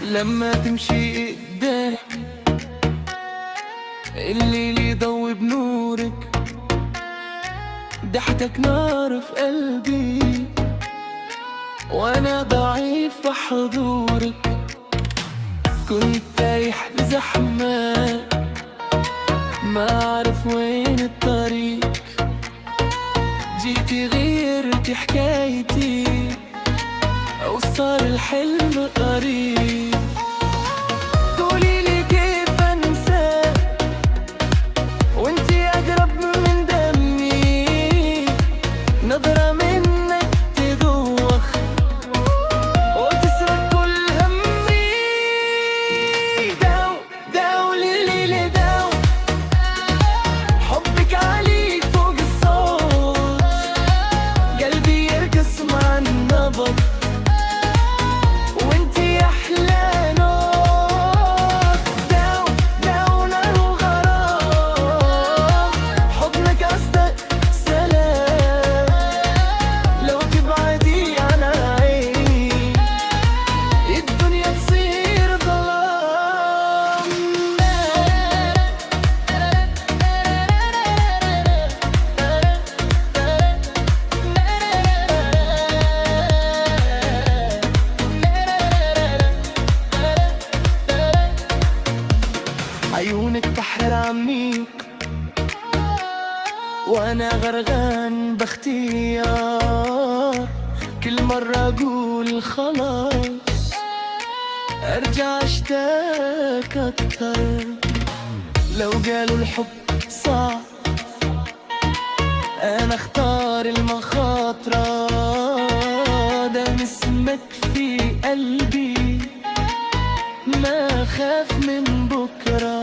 لما تمشي قدامي الليل يضوي بنورك، ضحكتك نار في قلبي وانا ضعيف في حضورك. كنت تايح بزحمة ما اعرف وين الطريق، جيتي غيرتي حكايتي وصار الحلم قريب. قوليلي كيف انسى وانتي اقرب من دمي، نظرة منك تدوخ وتسرق كل همي. داو ليلي داو، حبك عالي فوق الصوت، قلبي يرقص مع النبض وانتي احلى نوت. داو نار وغرام، حضنك اصدق سلام، لو تبعدي عن عيني الدنيا تصير ظلام. عيونك بحر عميق وانا غرقان باختيار، كل مرة اقول خلاص ارجع اشتاق اكتر. لو قالوا الحب صعب انا اختار المخاطرة، دام اسمك في قلبي ما خاف من بكرة.